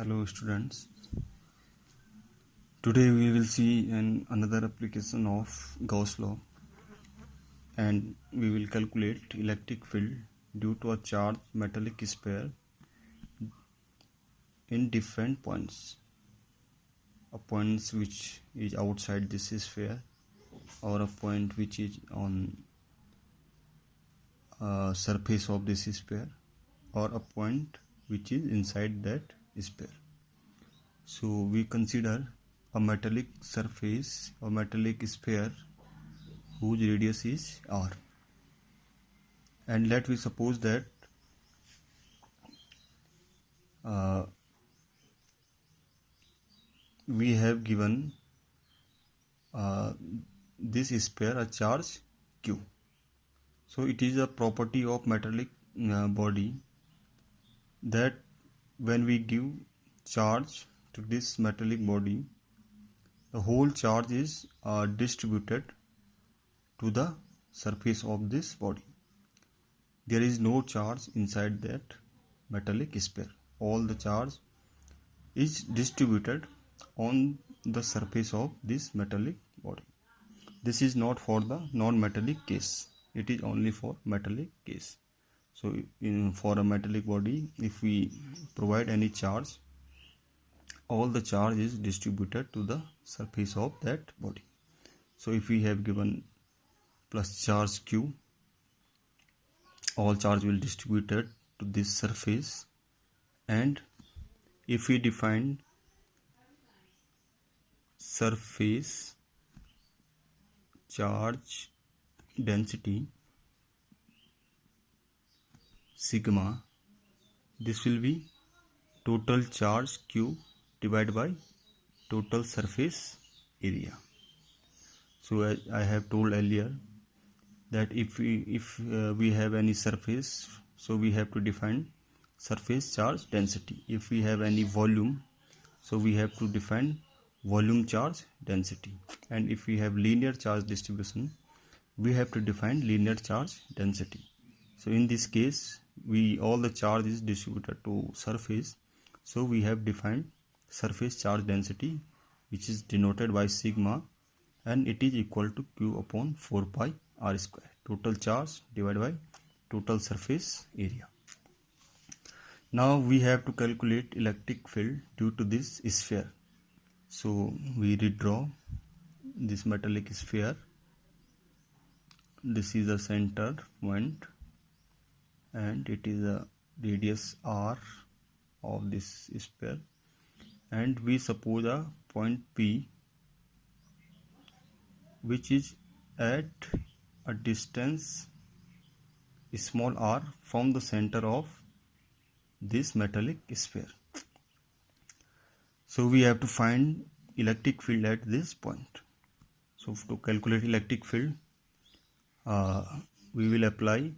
Hello students. Today we will see another application of Gauss law, and we will calculate electric field due to a charged metallic sphere in different points. A point which is outside this sphere, or a point which is on surface of this sphere, or a point which is inside that sphere. So we consider a metallic surface or metallic sphere whose radius is r, and let we suppose that we have given this sphere a charge q. So it is a property of metallic body that when we give charge to this metallic body, the whole charge is distributed to the surface of this body. There is no charge inside that metallic sphere. All the charge is distributed on the surface of this metallic body. This is not for the non-metallic case. It is only for metallic case. So for a metallic body, if we provide any charge, all the charge is distributed to the surface of that body. So if we have given plus charge q, all charge will distributed to this surface. And if we define surface charge density sigma, this will be total charge q divided by total surface area. So as I have told earlier that if we have any surface, so we have to define surface charge density. If we have any volume, so we have to define volume charge density. And if we have linear charge distribution, we have to define linear charge density. So in this case, all the charge is distributed to surface, so we have defined surface charge density, which is denoted by sigma, and it is equal to q upon 4 pi r square, total charge divided by total surface area. Now we have to calculate electric field due to this sphere. So we redraw this metallic sphere. This is the center point, and it is a radius r of this sphere, and we suppose a point P which is at a distance small r from the center of this metallic sphere. So we have to find electric field at this point. So to calculate electric field, we will apply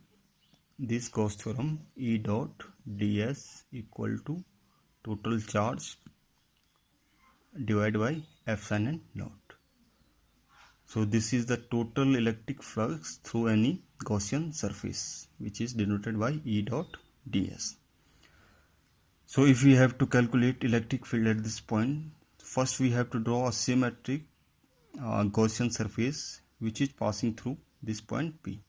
this Gauss theorem, E dot ds equal to total charge divided by epsilon naught. So this is the total electric flux through any Gaussian surface, which is denoted by E dot ds. So if we have to calculate electric field at this point, first we have to draw a symmetric Gaussian surface which is passing through this point P.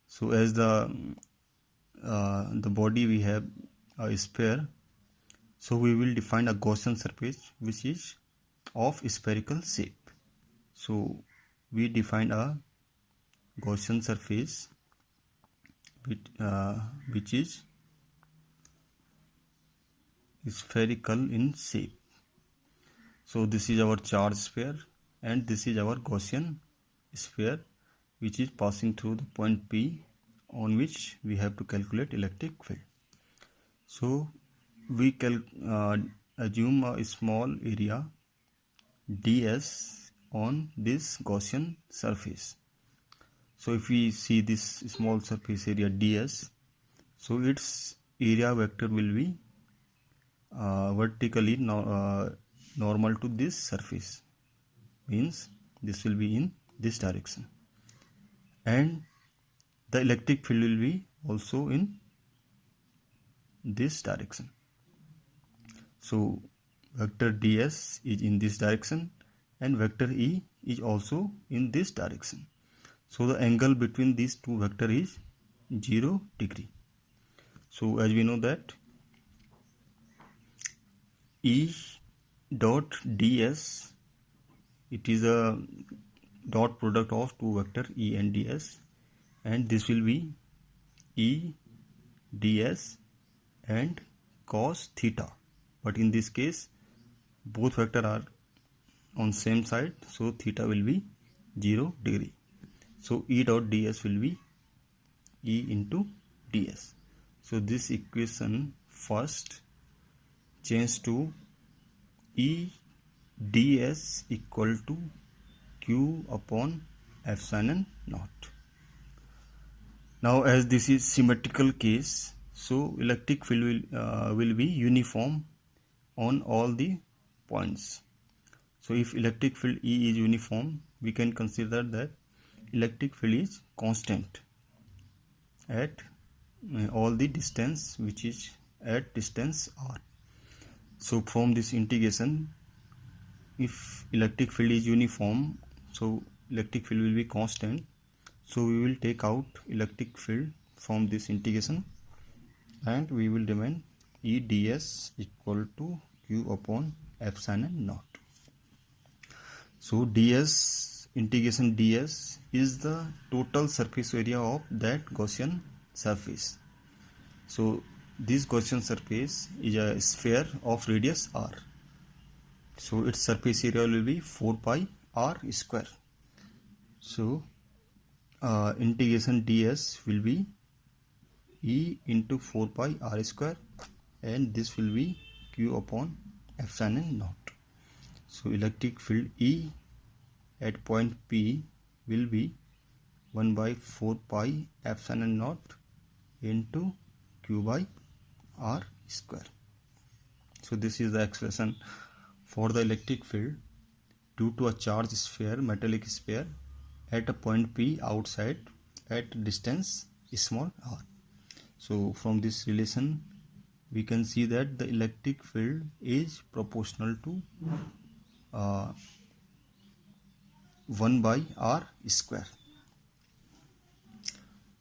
So as the body we have a sphere, so we will define a Gaussian surface which is of spherical shape. So we define a Gaussian surface which is spherical in shape. So this is our charge sphere, and this is our Gaussian sphere which is passing through the point P, on which we have to calculate electric field. So we assume a small area ds on this Gaussian surface. So if we see this small surface area ds, so its area vector will be vertically normal to this surface, means this will be in this direction, and the electric field will be also in this direction. So vector ds is in this direction and vector e is also in this direction. So the angle between these two vector is 0 degree. So as we know that E dot ds, it is a dot product of two vector E and ds, and this will be E ds and cos theta, but in this case both vector are on same side, so theta will be 0 degree. So E dot ds will be E into ds. So this equation first change to E ds equal to q upon epsilon naught. Now as this is symmetrical case, so electric field will be uniform on all the points. So if electric field E is uniform, we can consider that electric field is constant at all the distance which is at distance r. So from this integration, if electric field is uniform, so electric field will be constant. So we will take out electric field from this integration and we will remain E ds equal to q upon epsilon naught. So ds, integration ds is the total surface area of that Gaussian surface. So this Gaussian surface is a sphere of radius r. So its surface area will be 4 pi r square. So integration ds will be E into 4 pi r square, and this will be q upon epsilon naught. So electric field E at point P will be 1 by 4 pi epsilon naught into q by r square. So this is the expression for the electric field due to a charged sphere, metallic sphere, at a point P outside at distance small r. So from this relation we can see that the electric field is proportional to 1 by r square.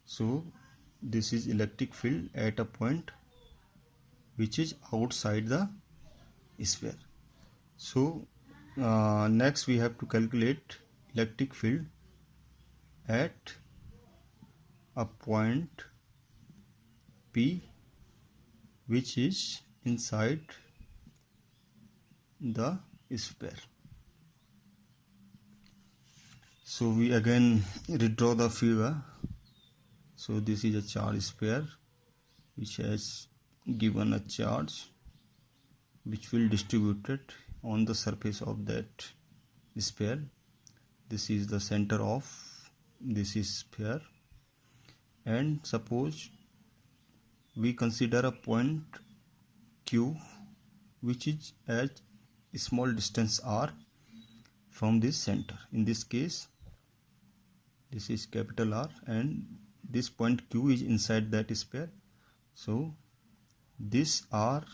So this is electric field at a point which is outside the sphere. So next we have to calculate electric field at a point P which is inside the sphere. So we again redraw the figure. So this is a charge sphere which has given a charge which will distribute it on the surface of that sphere. This is the center of this sphere, and suppose we consider a point Q which is at small distance r from this center. In this case this is capital R and this point Q is inside that sphere. So this R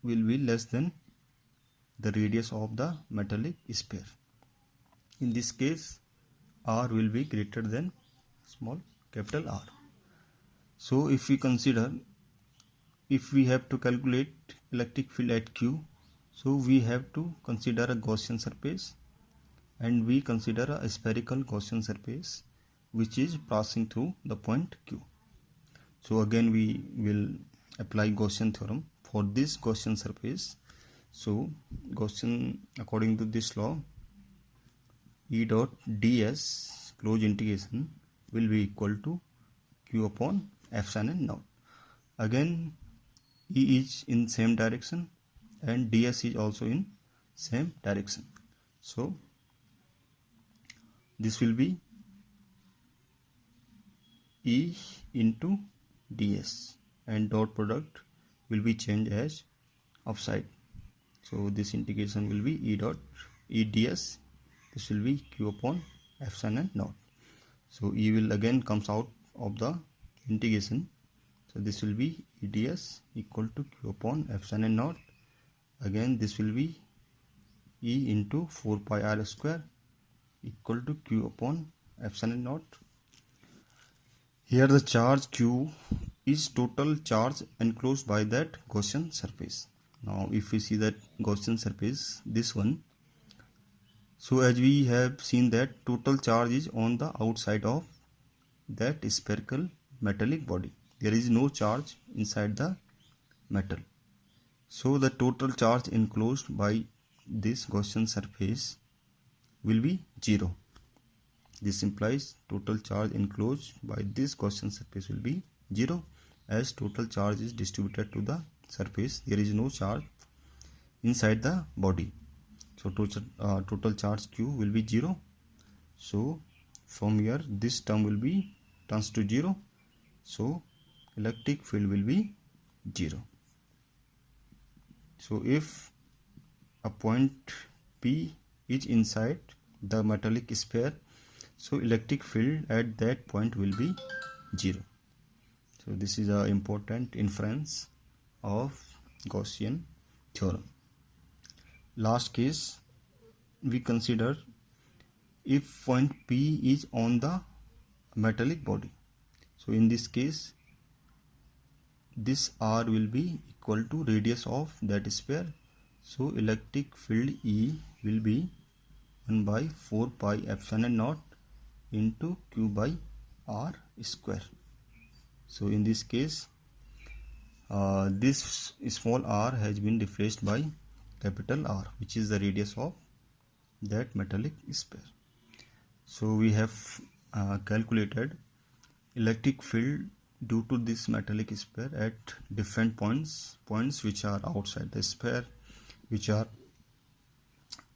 will be less than the radius of the metallic sphere. In this case R will be greater than small capital R. So if we consider, if we have to calculate electric field at Q, so we have to consider a Gaussian surface, and we consider a spherical Gaussian surface which is passing through the point Q. So again we will apply Gaussian theorem for this Gaussian surface. So Gaussian, according to this law, E dot ds close integration will be equal to q upon epsilon naught. Again E is in same direction and ds is also in same direction. So this will be E into ds and dot product will be changed as upside. So this integration will be E dot E ds. This will be q upon epsilon naught. So E will again comes out of the integration. So this will be E ds equal to q upon epsilon naught again this will be E into 4 pi r square equal to Q upon epsilon naught. Here the charge Q is total charge enclosed by that Gaussian surface. Now if we see that Gaussian surface, this one, so as we have seen that total charge is on the outside of that spherical metallic body. There is no charge inside the metal. So the total charge enclosed by this Gaussian surface will be 0. This implies total charge enclosed by this Gaussian surface will be 0, as total charge is distributed to the surface. There is no charge inside the body. So total charge Q will be 0. So from here this term will be turns to 0. So electric field will be 0. So if a point P is inside the metallic sphere, so electric field at that point will be 0. So this is an important inference of Gaussian theorem. Last case, we consider if point P is on the metallic body. So in this case, this R will be equal to radius of that sphere. So electric field E will be 1 by 4 pi epsilon naught into Q by R square. So in this case, this small r has been replaced by capital R, which is the radius of that metallic sphere. So we have calculated electric field due to this metallic sphere at different points which are outside the sphere, which are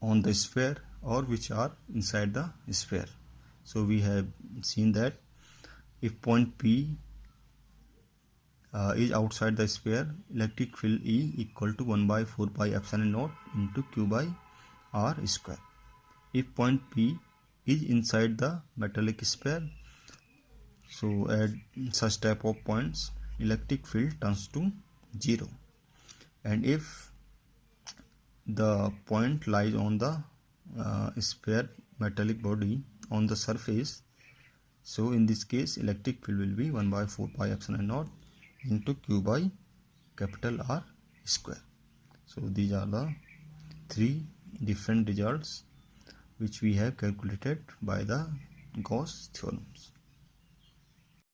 on the sphere, or which are inside the sphere. So we have seen that if point P is outside the sphere, electric field E equal to 1 by 4 pi epsilon naught into Q by R square. If point P is inside the metallic sphere, so at such type of points electric field turns to 0. And if the point lies on the sphere metallic body on the surface, so in this case electric field will be 1 by 4 pi epsilon naught into Q by capital R square. So these are the 3 different results which we have calculated by the Gauss theorems.